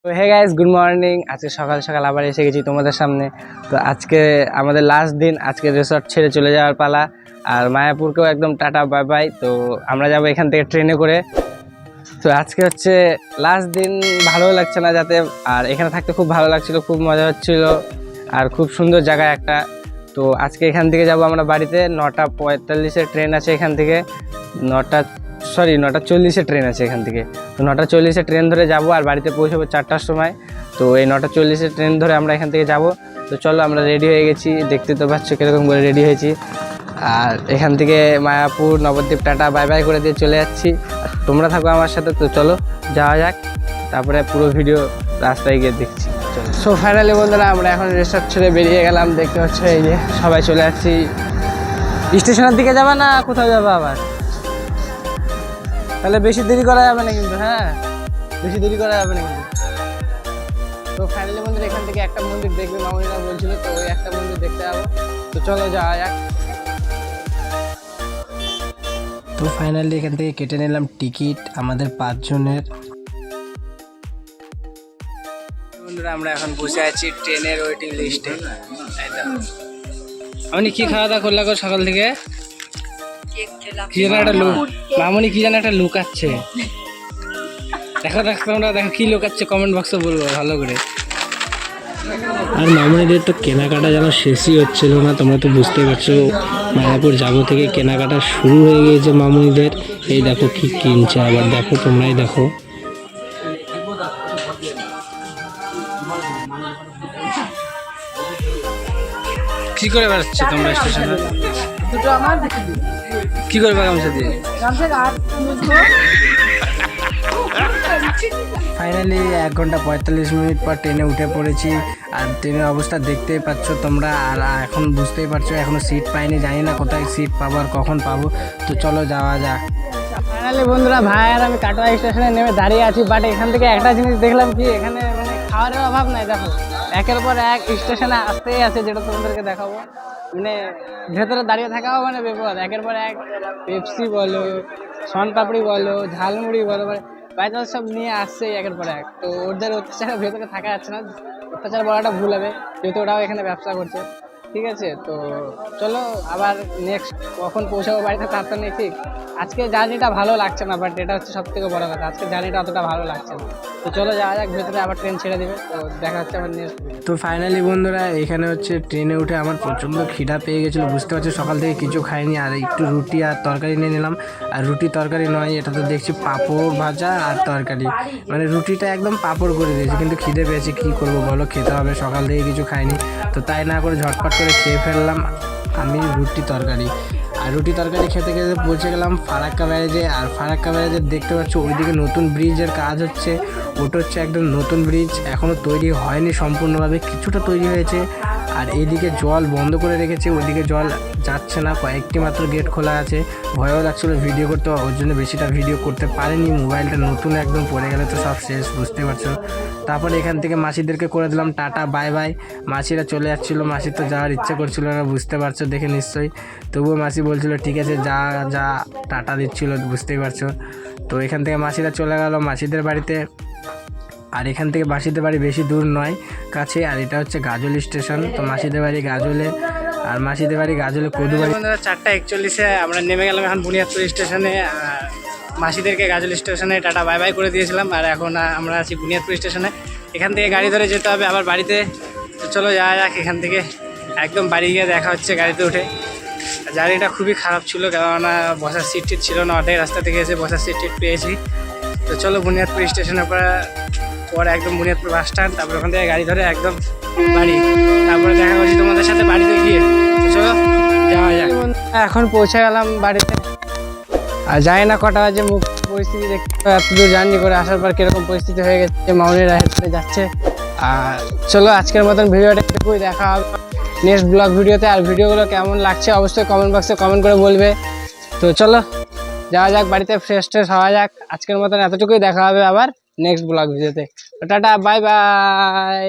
তো hey guys, good morning. আজকে সকাল সকাল আবার এসে গেছি তোমাদের সামনে। তো আজকে আমাদের লাস্ট দিন, আজকে রিসর্ট ছেড়ে চলে যাওয়ার পালা। আর মায়াপুরকেও একদম টাটা বাই বাই। তো আমরা যাবো এখান থেকে ট্রেনে করে। তো আজকে হচ্ছে লাস্ট দিন, ভালো লাগছে না যাতে। আর এখানে থাকতে খুব ভালো লাগছিল, খুব মজা হচ্ছিল, আর খুব সুন্দর জায়গা একটা। তো আজকে এখান থেকে যাব আমরা বাড়িতে। 9:45-এর ট্রেন আছে এখান থেকে। 9:40-এর ট্রেন আছে এখান থেকে। তো 9:40-এর ট্রেন ধরে যাব আর বাড়িতে পৌঁছাবো 4টার সময়। তো এই 9:40-এর ট্রেন ধরে আমরা এখান থেকে যাব। তো চলো, আমরা রেডি হয়ে গেছি, দেখতে তো পাচ্ছ কীরকম করে রেডি হয়েছি। আর এখান থেকে Mayapur, Nabadwip, tata bye bye করে দিয়ে চলে যাচ্ছি। আর তোমরা থাকো আমার সাথে। তো চলো যাওয়া যাক, তারপরে পুরো ভিডিও রাস্তায় গিয়ে দেখছি। সো ফাইনালি বন্ধুরা, আমরা এখন রিসর্ট ছেড়ে বেরিয়ে গেলাম। দেখতে হচ্ছে এই যে সবাই চলে যাচ্ছি। স্টেশনের দিকে যাবা না কোথাও যাবা আবার? তাহলে বেশি দেরি করা যাবে না কিন্তু। হ্যাঁ, বেশি দেরি করা যাবে না কিন্তু। তো ফাইনালি বন্ধুরা, এখান থেকে একটা মন্দির দেখবে মামুনিরা বলছিল, তো ওই একটা মন্দির দেখতে যাবো। তো চলো যাওয়া যাক। তো ফাইনালি এখান থেকে কেটে নিলাম টিকিট আমাদের 5 জনের। বন্ধুরা, আমরা এখন বসে আছি ট্রেনের ওয়েটিং লিস্টে। মামনি কি খাওয়া দাওয়া করলা সকাল থেকে? কি যেন একটা লোক, মামনি কি যেন একটা লুকাচ্ছে। দেখো দেখো তোমরা, দেখো কি লুকাচ্ছে, কমেন্ট বক্সে বলবো ভালো করে। আর মামনিদের তো কেনাকাটা যেন শেষই হচ্ছিল না। তোমরা তো বুঝতে পারছো, মায়াপুর যাবো থেকে কেনাকাটা শুরু হয়ে গিয়েছে মামনিদের। এই দেখো কি কিনছে, আবার দেখো, তোমরাই দেখো। কি করে বেড়াচ্ছ তোমরা স্টেশনে? কি করবে গামছা দিয়ে? ফাইনালি 1 ঘন্টা 45 মিনিট পর ট্রেনে উঠে পড়েছি। আর ট্রেনের অবস্থা দেখতেই পাচ্ছ তোমরা। আর এখন বুঝতেই পারছো, এখনো সিট পাইনি, জানি না কোথায় সিট পাবো আর কখন পাবো। তো চলো যাওয়া যাক। ফাইনালি বন্ধুরা, ভাই আর আমি কাটোয়া স্টেশনে নেমে দাঁড়িয়ে আছি। বাট এখান থেকে একটা জিনিস দেখলাম, কি এখানে মানে খাবারের অভাব নাই। দেখো, একের পর এক স্টেশনে আসতেই আছে, যেটা তোমাদেরকে দেখাবো। মানে ভেতরে দাঁড়িয়ে থাকাও মানে বিপদ। একের পর এক পেপসি বলো, শনপাপড়ি বলো, ঝালমুড়ি বলো, মানে বাইরে সব নিয়ে আসছে একের পর এক। তো ওদের অত্যাচার ভেতরে থাকা যাচ্ছে না। অত্যাচার বলাটা ভুল হবে, যেহেতু ওরাও এখানে ব্যবসা করছে। ঠিক আছে, তো চলো আবার নেক্সট কখন পৌঁছাবো বাড়িতে তার তো নেই ঠিক। আজকে জার্নিটা ভালো লাগছে না, বাট এটা হচ্ছে সব থেকে বড় কথা, আজকে জার্নিটা অতটা ভালো লাগছে না। তো চলো যাওয়া যাক ভেতরে, আবার ট্রেন ছেড়ে দেবে। তো দেখা হচ্ছে আবার নেক্সট। তো ফাইনালি বন্ধুরা, এখানে হচ্ছে ট্রেনে উঠে আমার প্রচণ্ড খিদা পেয়ে গেছিলো, বুঝতে পারছি সকাল থেকে কিছু খাইনি। আর একটু রুটি আর তরকারি নিয়ে নিলাম। আর রুটি তরকারি নয়, এটা তো দেখছি পাঁপড় ভাজা আর তরকারি। মানে রুটিটা একদম পাঁপড় করে দিয়েছে, কিন্তু খিদে পেয়েছে, কী করবো বলো, খেতে হবে, সকাল থেকে কিছু খাইনি। তো তাই না করে ঝটপট করে খেয়ে ফেললাম আমি রুটি তরকারি। আর রুটি তরকারি খেতে খেতে পৌঁছে গেলাম ফারাক্কা ব্যারেজে। আর ফারাক্কা ব্যারেজে দেখতে পাচ্ছ ওইদিকে নতুন ব্রিজের কাজ হচ্ছে। ওটা হচ্ছে একদম নতুন ব্রিজ, এখনও তৈরি হয়নি সম্পূর্ণভাবে, কিছুটা তৈরি হয়েছে। আর এইদিকে জল বন্ধ করে রেখেছে, ওইদিকে জল যাচ্ছে না, কয়েকটি মাত্র গেট খোলা আছে। ভয়ও লাগছিলো ভিডিও করতে, ওর জন্য বেশিটা ভিডিও করতে পারিনি। মোবাইলটা নতুন একদম, পড়ে গেলে তো সব শেষ, বুঝতে পারছো। তারপরে এখান থেকে মাসিদেরকে করে দিলাম টাটা বাই বাই। মাসিরা চলে যাচ্ছিলো, মাসির তো যাওয়ার ইচ্ছে করছিল না, বুঝতে পারছো দেখে নিশ্চয়ই। তবুও মাসি বলছিল ঠিক আছে যা যা, টাটা দিচ্ছিলো, বুঝতেই পারছো। তো এখান থেকে মাসিরা চলে গেল মাসিদের বাড়িতে। আর এখান থেকে মাসিদের বাড়ি বেশি দূর নয়, কাছে। আর এটা হচ্ছে গাজল স্টেশন। তো মাসিদের বাড়ি গাজলে, আর মাসিদের বাড়ি গাজলে কদুবাড়ি। 4:41-এ আমরা নেমে গেলাম এখন বুনিয়াদপুর স্টেশনে। আর মাসিদেরকে গাজল স্টেশনে টাটা বাই বাই করে দিয়েছিলাম। আর এখন আমরা আছি বুনিয়াদপুর স্টেশনে। এখান থেকে গাড়ি ধরে যেতে হবে আবার বাড়িতে। তো চলো যাওয়া যাক এখান থেকে, একদম বাড়ি গিয়ে দেখা হচ্ছে গাড়িতে উঠে। জার্নিটা খুবই খারাপ ছিল, কেননা বসার সিট টিট ছিল না, অর্ধেক রাস্তা থেকে এসে বসার সিট টিট পেয়েছি। তো চলো বুনিয়াদপুর স্টেশনের পরে একদম বুনিয়াদপুর বাস স্ট্যান্ড, তারপর ওখান থেকে গাড়ি ধরে একদম বাড়ি। তারপরে দেখা করছি তোমাদের সাথে বাড়িতে গিয়ে। তো চলো যাওয়া যাক। এখন পৌঁছে গেলাম বাড়িতে। আর জানি না কটা বাজে, মুখ পরিস্থিতি দেখতে এতদূর জার্নি করে আসার পর কীরকম পরিস্থিতি হয়ে গেছে, মাউনিরা হেঁটে যাচ্ছে। আর চলো আজকের মতন ভিডিওটা একটুকুই, দেখা হবে নেক্সট ব্লগ ভিডিওতে। আর ভিডিওগুলো কেমন লাগছে অবশ্যই কমেন্ট বক্সে কমেন্ট করে বলবে। তো চলো যাওয়া যাক বাড়িতে, ফ্রেশ ট্রেশ হওয়া যাক। আজকের মতন এতটুকুই, দেখা হবে আবার নেক্সট ব্লগ ভিডিওতে। Tata bye bye.